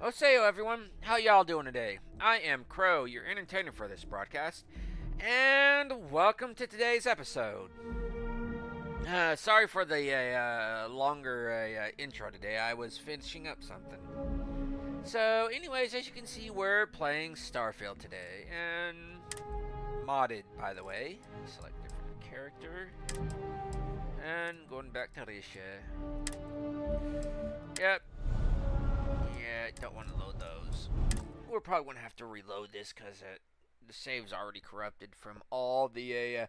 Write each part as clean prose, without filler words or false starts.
Oseyo everyone, how y'all doing today? I am Crow, your entertainer for this broadcast, and welcome to today's episode. Sorry for the longer intro today, I was finishing up something. So anyways, as you can see, we're playing Starfield today, and modded, by the way. Select different character, and going back to Risha. Yep. Yeah, don't want to load those. We're probably going to have to reload this because the save's already corrupted from all the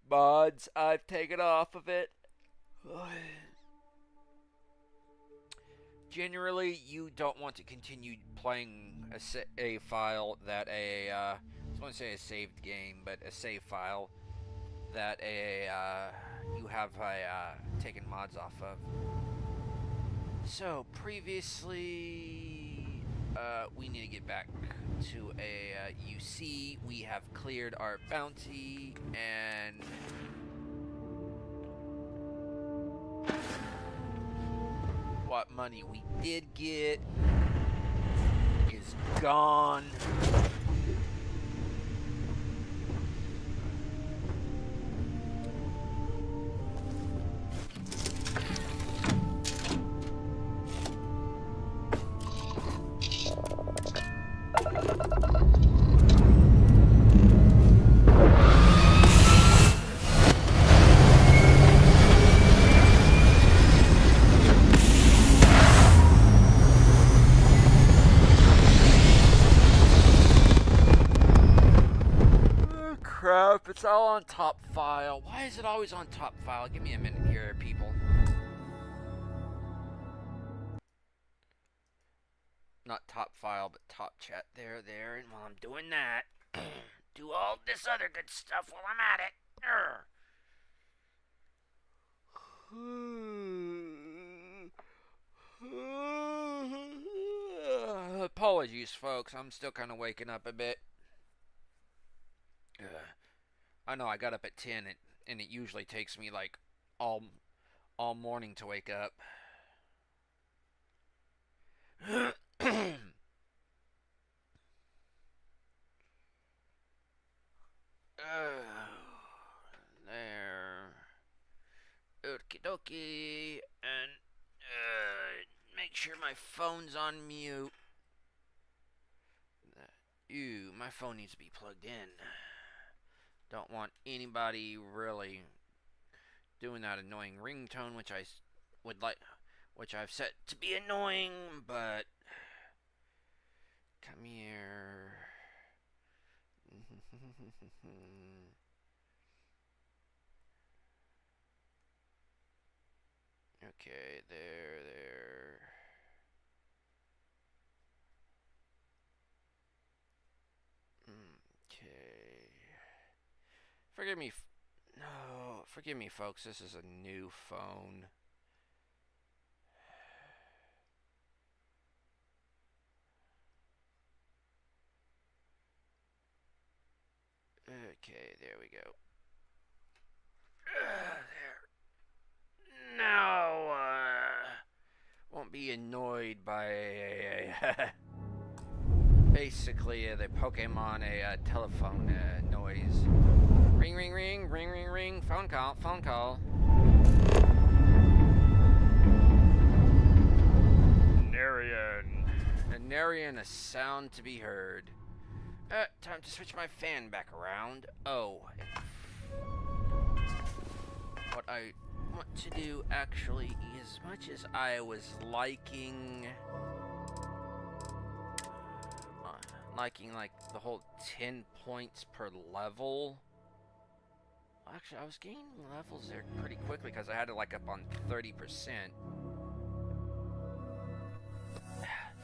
mods I've taken off of it. Generally, you don't want to continue playing a file that I was going to say a saved game, but a save file that you have taken mods off of. So, previously, we need to get back to a UC. We have cleared our bounty, and what money we did get is gone. Crap, it's all on top file. Why is it always on top file? Give me a minute here, people. Not top file, but top chat. There. And while I'm doing that, do all this other good stuff while I'm at it. Apologies, folks. I'm still kind of waking up a bit. I know I got up at 10, and it usually takes me like all morning to wake up. There. Okie dokie. And make sure my phone's on mute. Ew, my phone needs to be plugged in. Don't want anybody really doing that annoying ringtone, which I would like, which I've set to be annoying, but come here. Okay, there. Okay. Forgive me, folks. This is a new phone. Okay, there we go. There. Now, won't be annoyed by basically the Pokemon telephone noise. Ring, ring, ring, ring, ring, ring. Phone call, phone call. Narian, a sound to be heard. Time to switch my fan back around. Oh. What I want to do, actually, as much as I was liking like the whole 10 points per level. Actually, I was gaining levels there pretty quickly because I had it like up on 30%.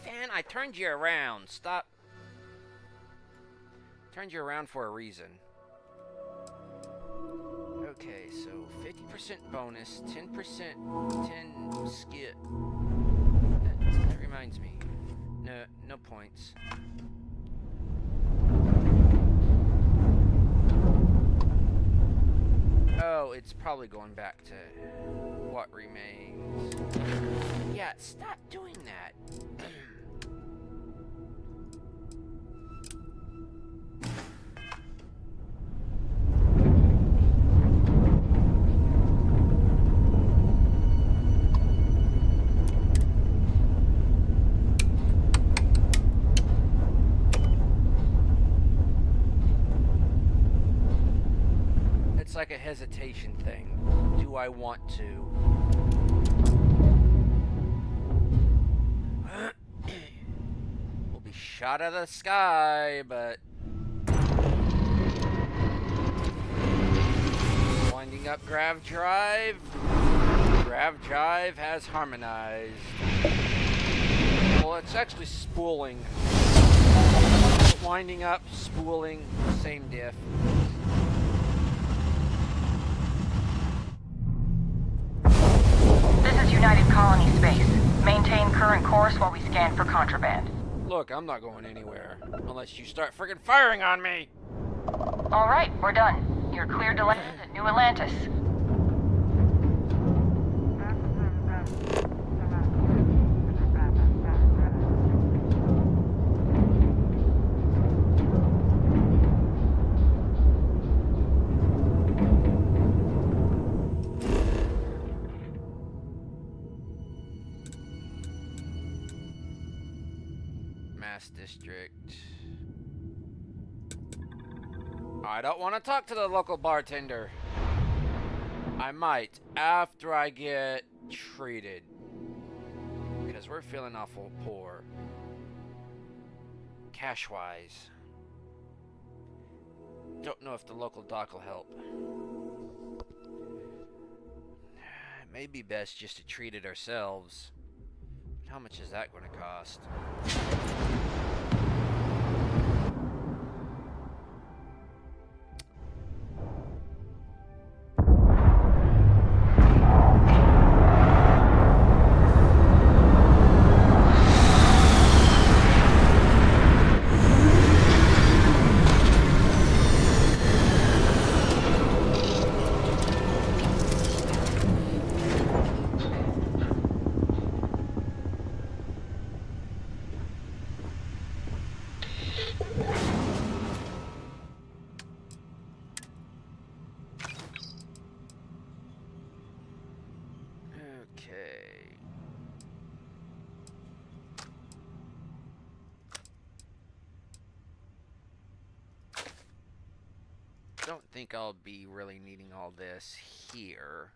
Fan, I turned you around. Stop. Turned you around for a reason. Okay, so 50% bonus, 10%, 10 skip. That reminds me. No points. Oh, it's probably going back to what remains. Yeah, stop doing that. like a hesitation thing. Do I want to? We'll be shot out of the sky, but... Winding up Grav Drive. Grav Drive has harmonized. Well, it's actually spooling. Winding up, spooling, same diff. This is United Colony Space. Maintain current course while we scan for contraband. Look, I'm not going anywhere. Unless you start friggin' firing on me! Alright, we're done. You're cleared to land at New Atlantis. District. I don't want to talk to the local bartender. I might after I get treated. Because we're feeling awful poor. Cash-wise. Don't know if the local doc will help. It may be best just to treat it ourselves. How much is that going to cost? Don't think I'll be really needing all this here.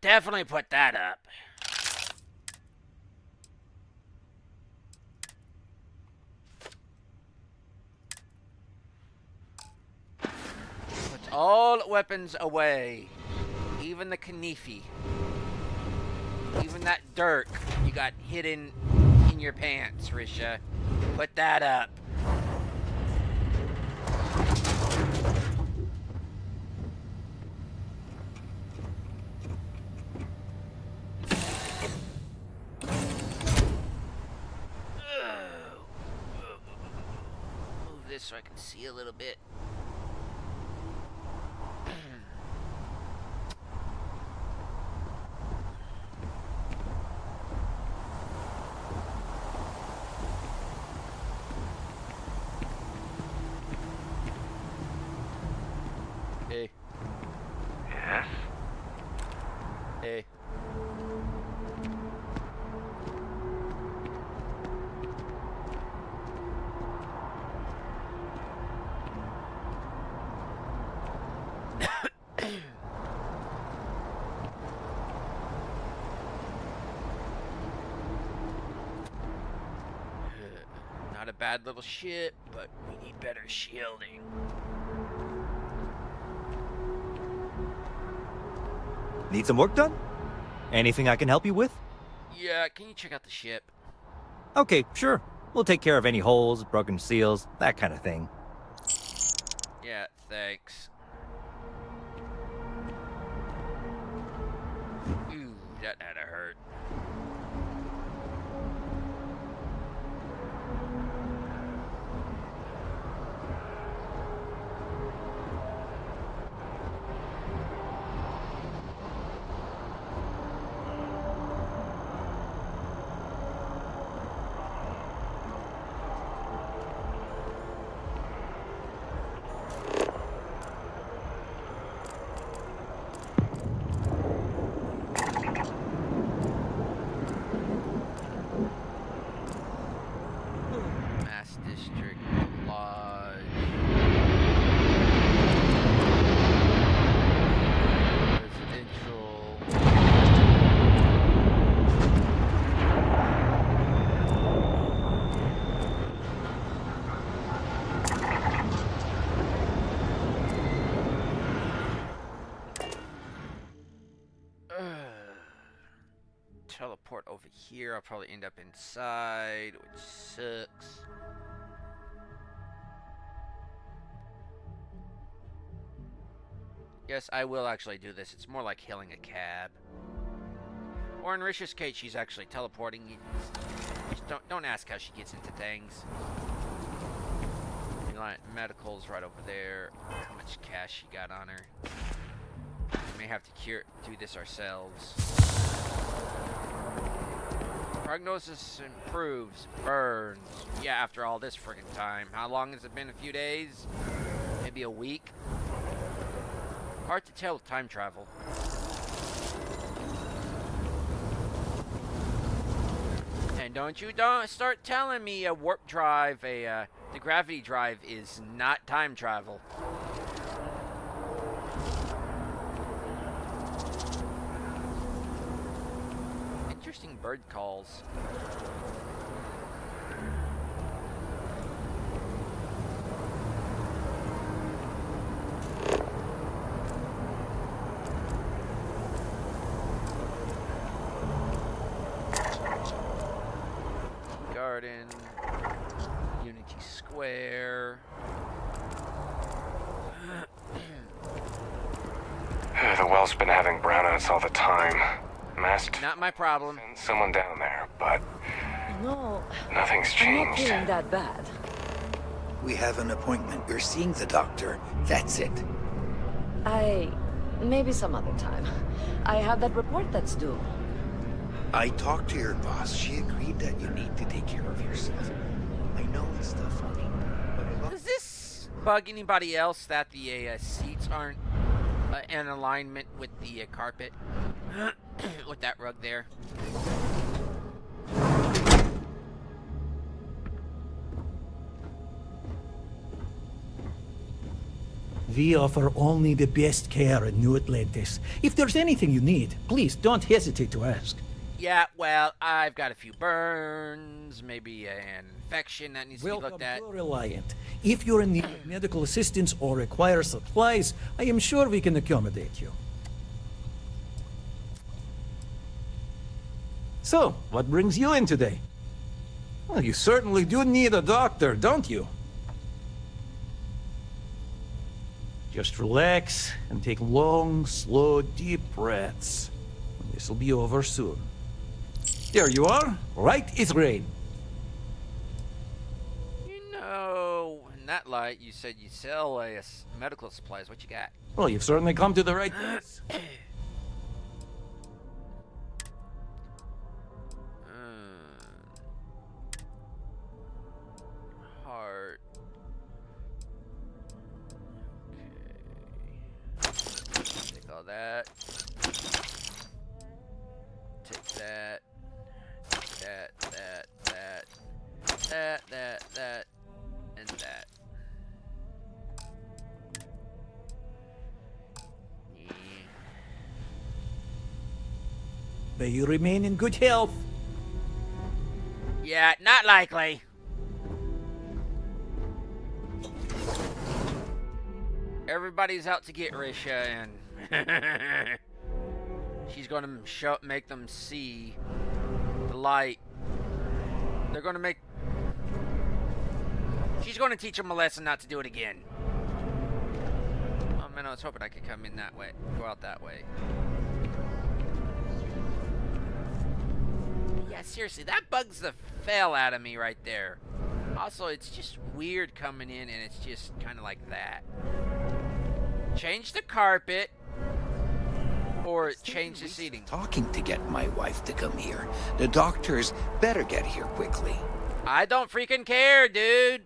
Definitely put that up. Put all weapons away. Even the Kanifi. Even that dirk you got hidden in your pants, Risha. Put that up. Move this so I can see a little bit. Hey. Yes? Hey. Not a bad little ship, but we need better shielding. Need some work done? Anything I can help you with? Yeah, can you check out the ship? Okay, sure. We'll take care of any holes, broken seals, that kind of thing. Yeah, thanks. Ooh, that had to hurt. teleport over here. I'll probably end up inside, which sucks. Yes, I will actually do this. It's more like hailing a cab. Or in Risha's case, she's actually teleporting. You just don't ask how she gets into things. Medical's right over there. How much cash she got on her? We may have to do this ourselves. Prognosis improves. Burns. Yeah, after all this friggin' time. How long has it been? A few days? Maybe a week? Hard to tell with time travel. And don't start telling me a warp drive, the gravity drive is not time travel. Interesting bird calls. Garden, Unity Square. The well's been having brownouts all the time. Masked. Not my problem. Send someone down there, but No, nothing's I'm not changed. feeling that bad. We have an appointment. You're seeing the doctor. That's it. Maybe some other time. I have that report that's due. I talked to your boss. She agreed that you need to take care of yourself. I know it's still funny, but Does this bug anybody else that the seats aren't in alignment with the carpet? With that rug there. We offer only the best care in New Atlantis. If there's anything you need, please don't hesitate to ask. Yeah, well, I've got a few burns, maybe an infection that needs to be Welcome looked at. to Reliant. If you're in need of medical assistance or require supplies, I am sure we can accommodate you. So, what brings you in today? Well, you certainly do need a doctor, don't you? Just relax and take long, slow, deep breaths. This will be over soon. There you are. Right is rain. You know, in that light, you said you sell medical supplies. What you got? Well, you've certainly come to the right place. Heart. Okay. Take all that. Take that. Take that, and that. Yeah. May you remain in good health. Yeah, not likely. Everybody's out to get Risha, and she's going to make them see the light. They're going to make... She's going to teach them a lesson not to do it again. Oh man, I was hoping I could come in that way. Go out that way. Yeah, seriously, that bugs the hell out of me right there. Also, it's just weird coming in and it's just kind of like that. Change the carpet or change the seating. talking to get my wife to come here. The doctors better get here quickly. I don't freaking care, dude.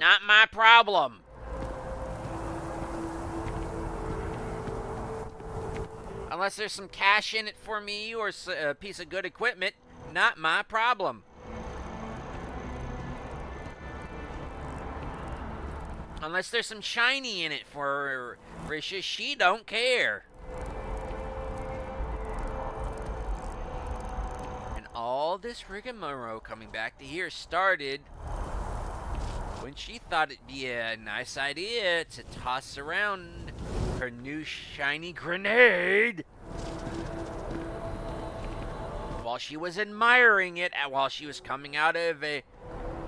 Not my problem. Unless there's some cash in it for me or a piece of good equipment, not my problem. Unless there's some shiny in it for Risha, she don't care. And all this rigmarole coming back to here started when she thought it'd be a nice idea to toss around her new shiny grenade while she was admiring it while she was coming out of a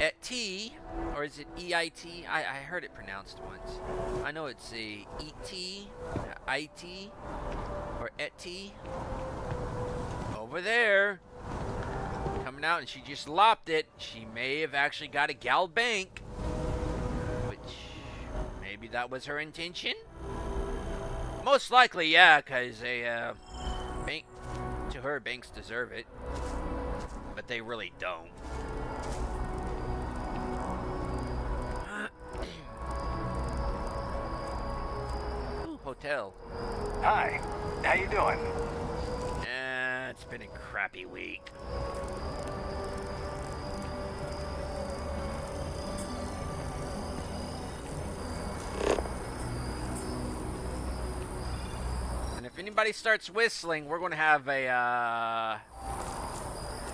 ET, or is it EIT? I heard it pronounced once. I know it's a ET, IT, or ET. Over there, coming out, and she just lopped it. She may have actually got a gal bank, which maybe that was her intention. Most likely, yeah, because a bank, to her, banks deserve it, but they really don't. Ooh, hotel. Hi, how you doing? It's been a crappy week. And if anybody starts whistling, we're going to have a,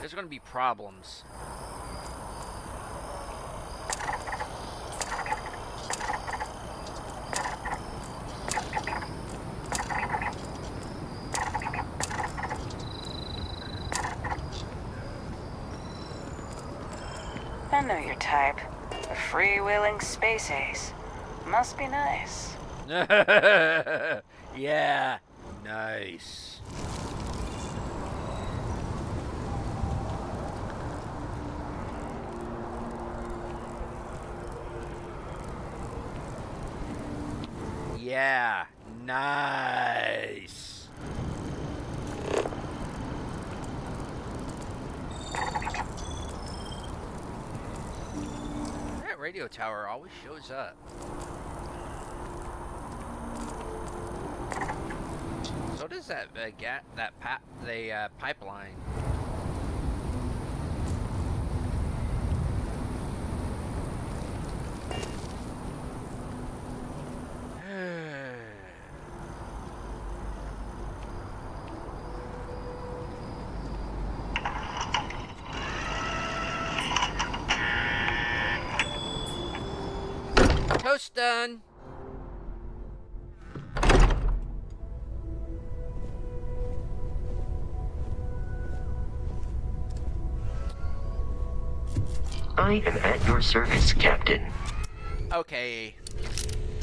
there's going to be problems. I know your type. A freewheeling space ace. Must be nice. Yeah, nice. Yeah, nice. That radio tower always shows up. So does that pipeline. Toast done. I am at your service, Captain. Okay,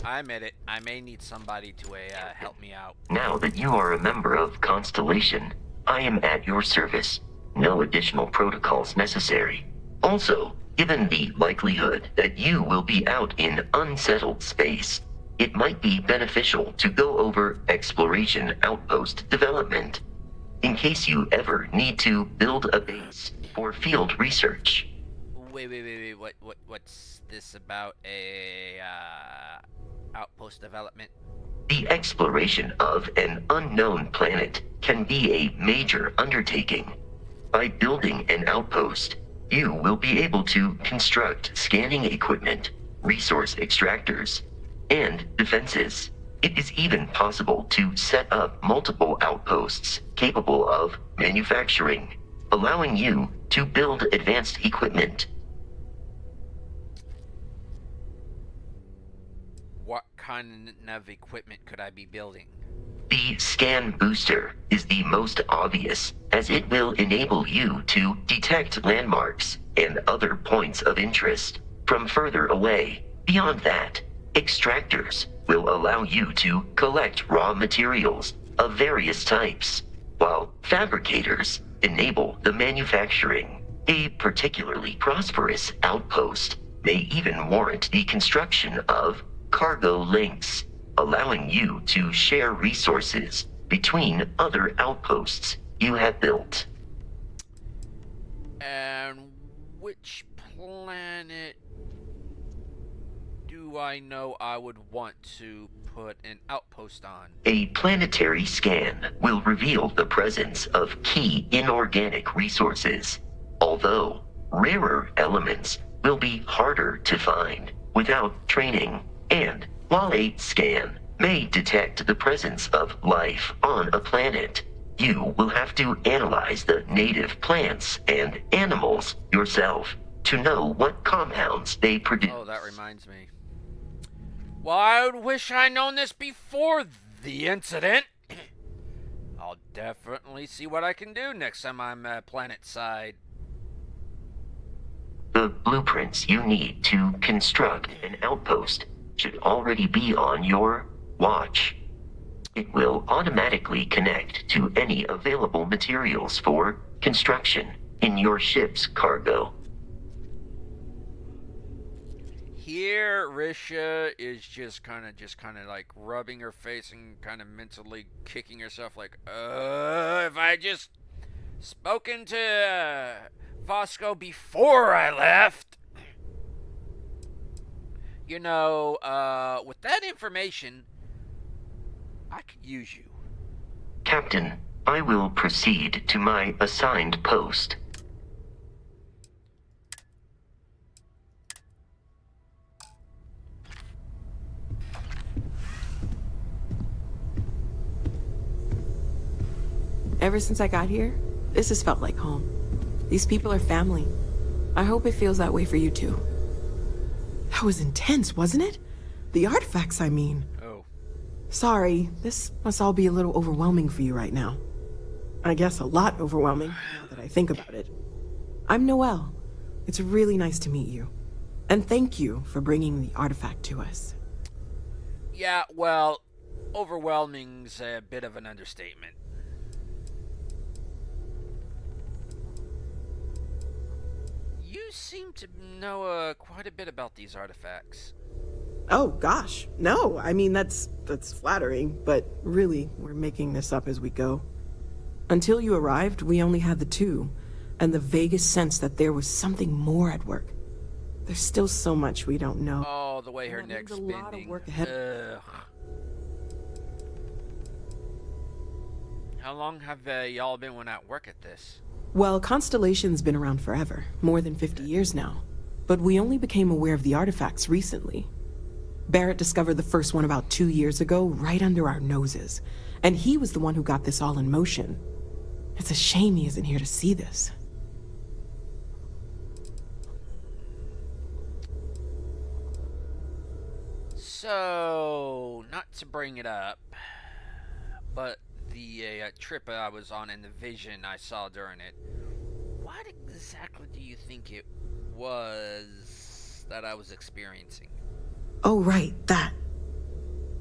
I admit it. I may need somebody to help me out. Now that you are a member of Constellation, I am at your service. No additional protocols necessary. Also, given the likelihood that you will be out in unsettled space, it might be beneficial to go over exploration outpost development, in case you ever need to build a base for field research. Wait. What's this about a outpost development? The exploration of an unknown planet can be a major undertaking. By building an outpost, you will be able to construct scanning equipment, resource extractors, and defenses. It is even possible to set up multiple outposts capable of manufacturing, allowing you to build advanced equipment. What kind of equipment could I be building? The scan booster is the most obvious, as it will enable you to detect landmarks and other points of interest from further away. Beyond that, extractors will allow you to collect raw materials of various types, while fabricators enable the manufacturing. A particularly prosperous outpost may even warrant the construction of cargo links, allowing you to share resources between other outposts you have built. And which planet do I know I would want to put an outpost on? A planetary scan will reveal the presence of key inorganic resources, although rarer elements will be harder to find without training. And while a scan may detect the presence of life on a planet, you will have to analyze the native plants and animals yourself to know what compounds they produce. Oh, that reminds me. Well, I wish I'd known this before the incident. I'll definitely see what I can do next time I'm planet side. The blueprints you need to construct an outpost should already be on your watch. It will automatically connect to any available materials for construction in your ship's cargo. Here, Risha is just kind of like rubbing her face and kind of mentally kicking herself like, if I had just spoken to Fosco before I left. You know, with that information, I could use you. Captain, I will proceed to my assigned post. Ever since I got here, this has felt like home. These people are family. I hope it feels that way for you too. That was intense, wasn't it? The artifacts, I mean. Oh. Sorry, this must all be a little overwhelming for you right now. I guess a lot overwhelming, now that I think about it. I'm Noelle. It's really nice to meet you. And thank you for bringing the artifact to us. Yeah, well, overwhelming's a bit of an understatement. You seem to know quite a bit about these artifacts. Oh, gosh. No, I mean, that's flattering, but really, we're making this up as we go. Until you arrived, we only had the two, and the vaguest sense that there was something more at work. There's still so much we don't know. Oh, the way her And that neck's means a bending. lot of work ahead. Ugh. How long have y'all been at work at this? Well, Constellation's been around forever, more than 50 years now. But we only became aware of the artifacts recently. Barrett discovered the first one about 2 years ago, right under our noses. And he was the one who got this all in motion. It's a shame he isn't here to see this. So, not to bring it up, but the trip I was on and the vision I saw during it, what exactly do you think it was that I was experiencing? Oh, right, that.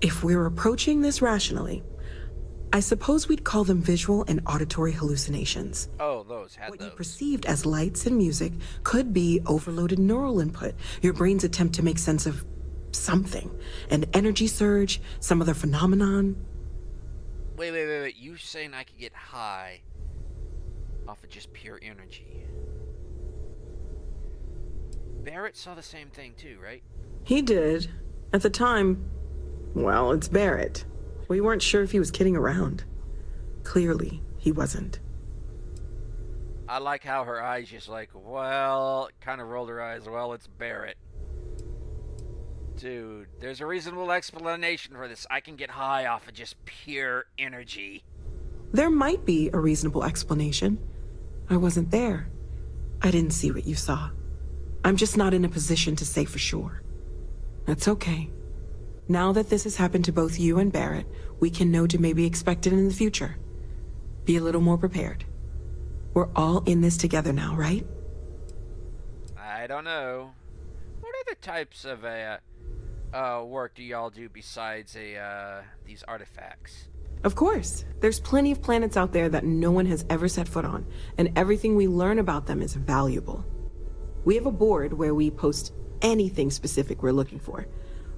If we're approaching this rationally, I suppose we'd call them visual and auditory hallucinations. Oh, those had What those. you perceived as lights and music could be overloaded neural input, your brain's attempt to make sense of something. An energy surge, some other phenomenon. Wait. You saying I could get high off of just pure energy? Barrett saw the same thing too, right? He did. At the time, well, it's Barrett. We weren't sure if he was kidding around. Clearly, he wasn't. I like how her eyes just like, well, kind of rolled her eyes, well, it's Barrett. Dude, there's a reasonable explanation for this. I can get high off of just pure energy. There might be a reasonable explanation. I wasn't there. I didn't see what you saw. I'm just not in a position to say for sure. That's okay. Now that this has happened to both you and Barrett, we can know to maybe expect it in the future. Be a little more prepared. We're all in this together now, right? I don't know. What other types of work do y'all do besides these artifacts? Of course. There's plenty of planets out there that no one has ever set foot on, and everything we learn about them is valuable. We have a board where we post anything specific we're looking for.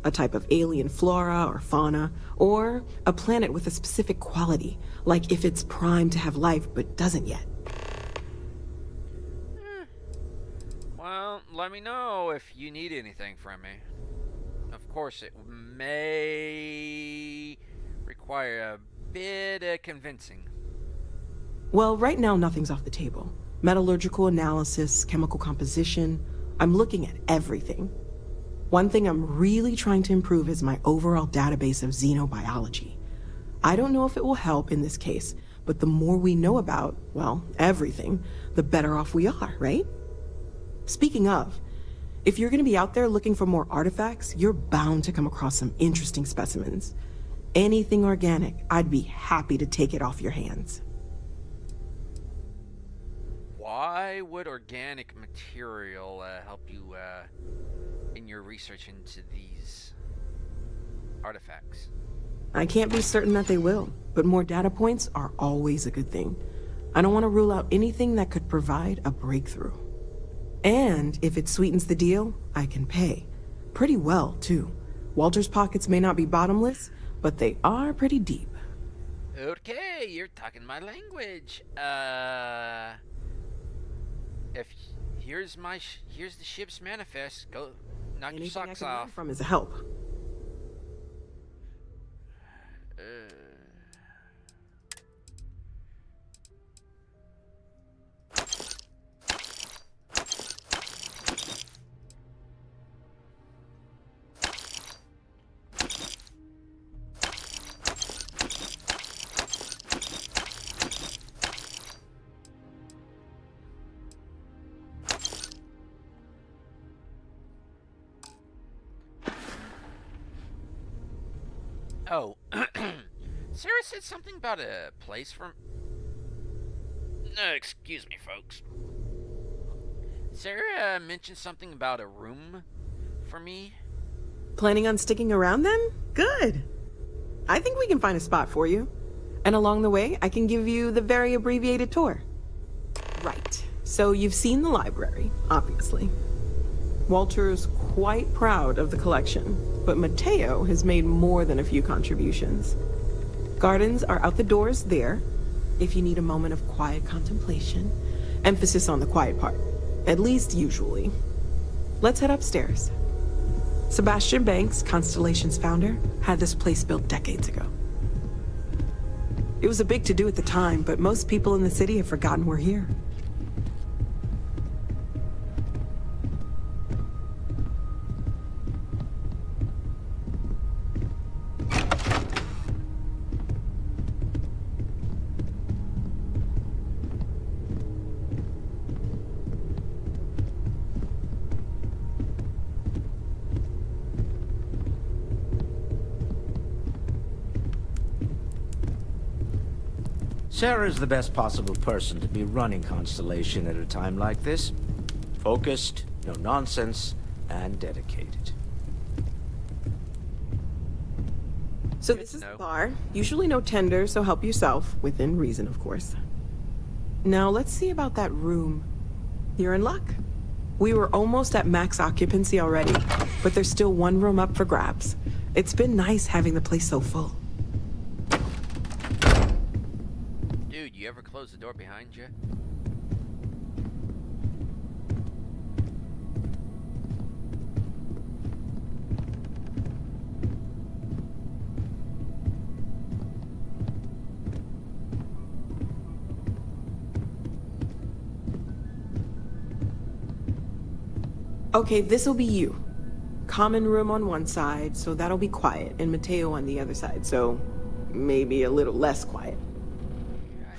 A type of alien flora or fauna, or a planet with a specific quality, like if it's primed to have life but doesn't yet. Well, let me know if you need anything from me. Of course, it may require a bit of convincing. Well, right now nothing's off the table. Metallurgical analysis, chemical composition, I'm looking at everything. One thing I'm really trying to improve is my overall database of xenobiology. I don't know if it will help in this case, but the more we know about, well, everything, the better off we are, right? Speaking of, if you're going to be out there looking for more artifacts, you're bound to come across some interesting specimens. anything organic, I'd be happy to take it off your hands. Why would organic material help you in your research into these artifacts? I can't be certain that they will, but more data points are always a good thing. I don't want to rule out anything that could provide a breakthrough. And if it sweetens the deal, I can pay. Pretty well, too. Walter's pockets may not be bottomless, but they are pretty deep. Okay, you're talking my language. If here's the ship's manifest. Go knock your Anything I socks can learn off. from is a help. Oh, Sarah said something about a place for... No, excuse me, folks. Sarah mentioned something about a room for me. Planning on sticking around then? Good. I think we can find a spot for you. And along the way, I can give you the very abbreviated tour. Right. So you've seen the library, obviously. Walter's quite proud of the collection, but Mateo has made more than a few contributions. Gardens are out the doors there, if you need a moment of quiet contemplation. Emphasis on the quiet part, at least usually. Let's head upstairs. Sebastian Banks, Constellation's founder, had this place built decades ago. It was a big to-do at the time, but most people in the city have forgotten we're here. Sarah's the best possible person to be running Constellation at a time like this. Focused, no nonsense, and dedicated. So this is the bar. Usually no tender, so help yourself. Within reason, of course. Now let's see about that room. You're in luck. We were almost at max occupancy already, but there's still one room up for grabs. It's been nice having the place so full. Dude, you ever close the door behind you? Okay, this'll be you. Common room on one side, so that'll be quiet, and Mateo on the other side, so maybe a little less quiet.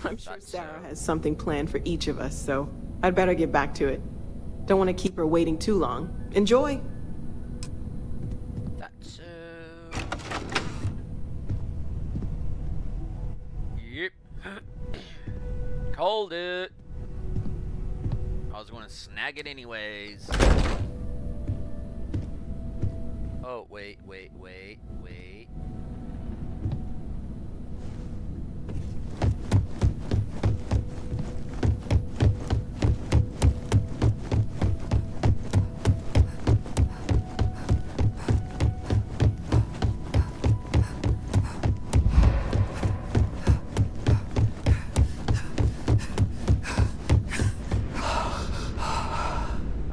I'm sure Sarah has something planned for each of us, so I'd better get back to it. Don't want to keep her waiting too long. Enjoy! That's Yep. Called it. I was going to snag it anyways. Oh, wait.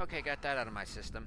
Okay, got that out of my system.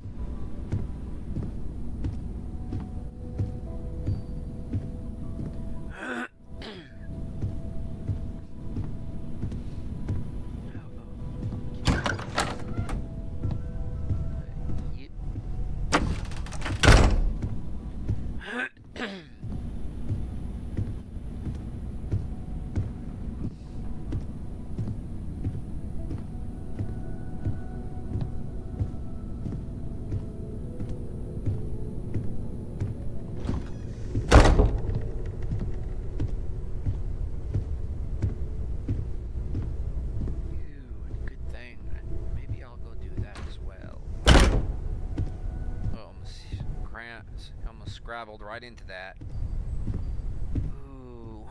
traveled right into that. Ooh.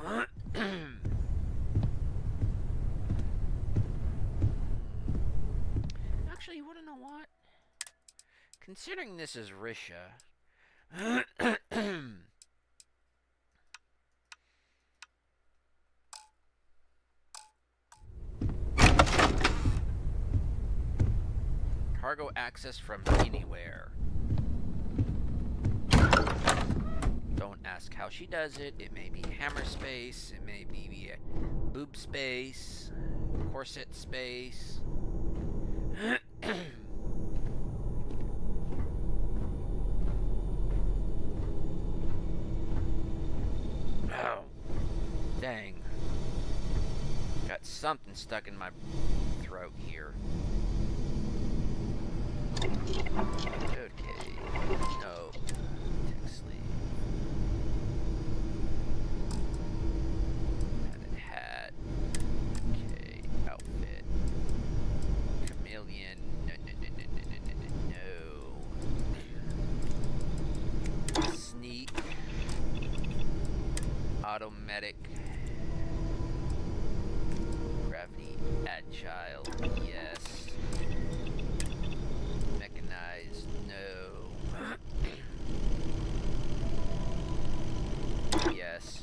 Actually, you want to know what? Considering this is Risha, cargo access from anywhere. Don't ask how she does it. It may be hammer space. It may be boob space. Corset space. Oh, dang. Got something stuck in my throat here. Okay. No. Tech sleeve. Padded hat. Okay. Outfit. Chameleon. No. Sneak. Automatic. Gravity. Agile. Yes. Mechanized. No. Yes.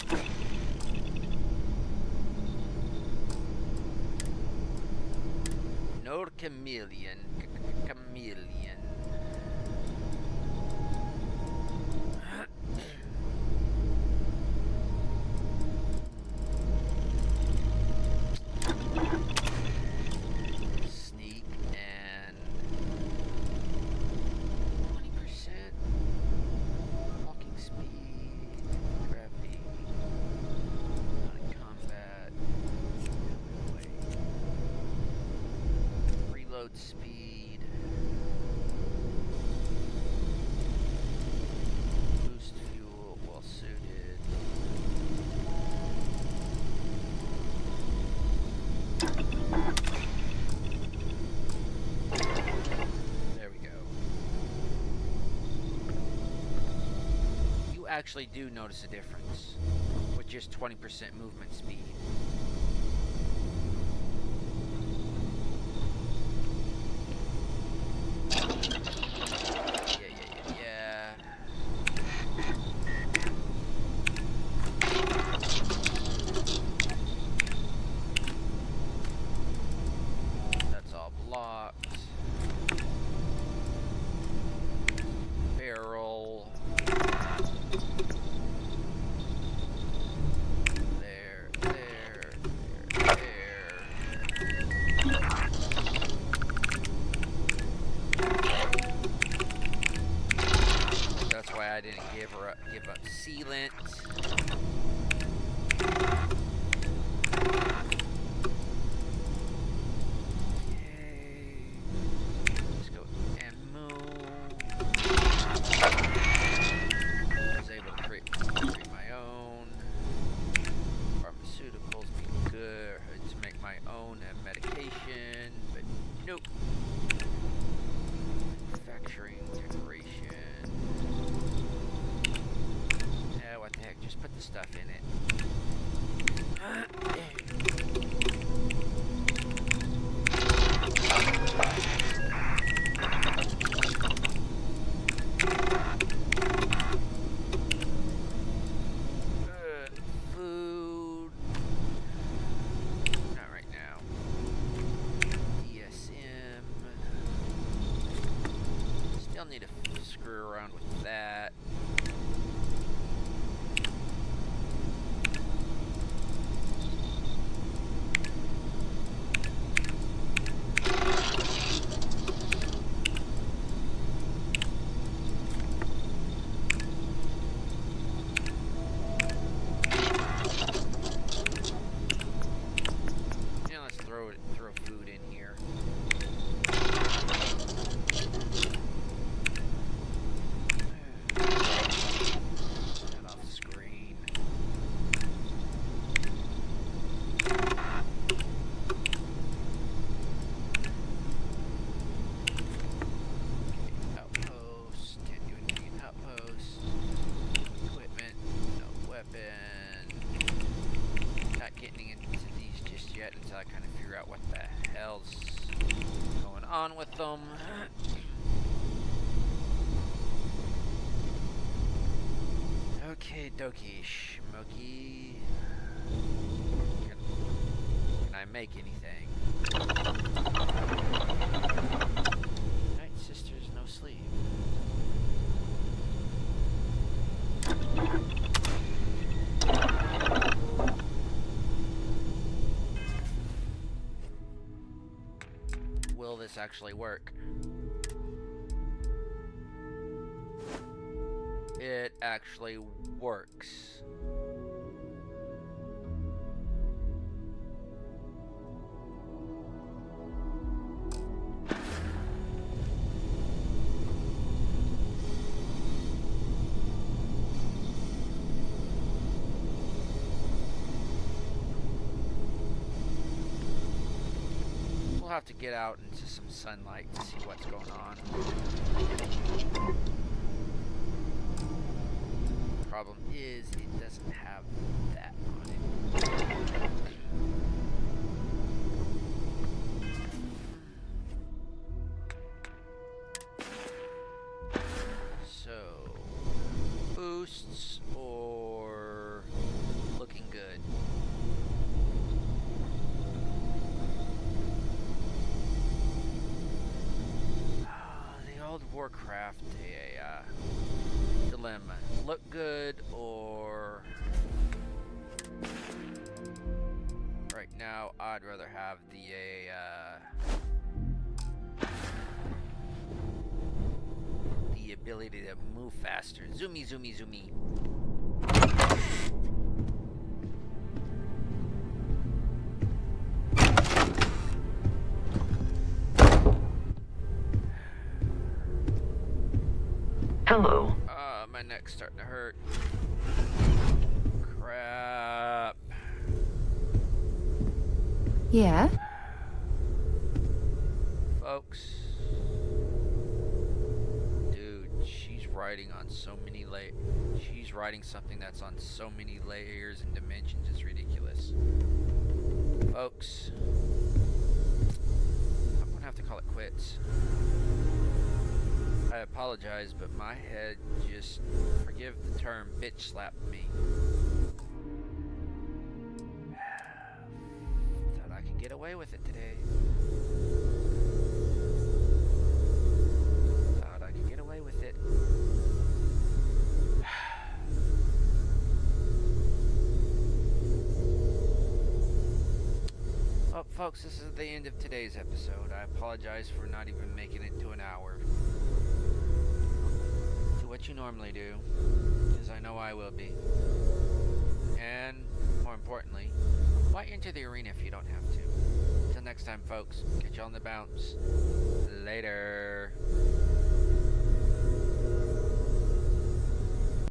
No chameleon. Chameleon. Sneak and 20% walking speed, gravity, combat, reload speed, boost fuel well suited. There we go. You actually do notice a difference with just 20% movement speed. Yeah. That's all blocked. Barrel. There. That's why I didn't give up sealant. Okay. Let's go ammo. I was able to create my own pharmaceuticals. Be good to make my own medication, but nope. Manufacturing, decoration. Yeah, what the heck? Just put the stuff in it. Food. Not right now. DSM. Still need to screw around with that. Yeah, let's throw food in here. until I kind of figure out what the hell's going on with them. Okay, dokie, Shmoky. Can I make anything? Night Sister's no sleep. Will this actually work? It actually works. We'll have to get out into some sunlight to see what's going on. Problem is, it doesn't have that on it. So, boosts or looking good? The old Warcraft dilemma. Look good or... Right now, I'd rather have the ability to move faster. Zoomy, zoomy, zoomy. Hello. My neck's starting to hurt. Crap. Yeah? Folks. Dude, she's riding on so many she's riding something that's on so many layers and dimensions, it's ridiculous. Folks. I'm gonna have to call it quits. I apologize, but my head just, forgive the term, bitch slapped me. Thought I could get away with it today. Thought I could get away with it. Well, folks, this is the end of today's episode. I apologize for not even making it to an hour. What you normally do, because I know I will be. And, more importantly, why enter the arena if you don't have to? Until next time, folks, catch you on the bounce. Later.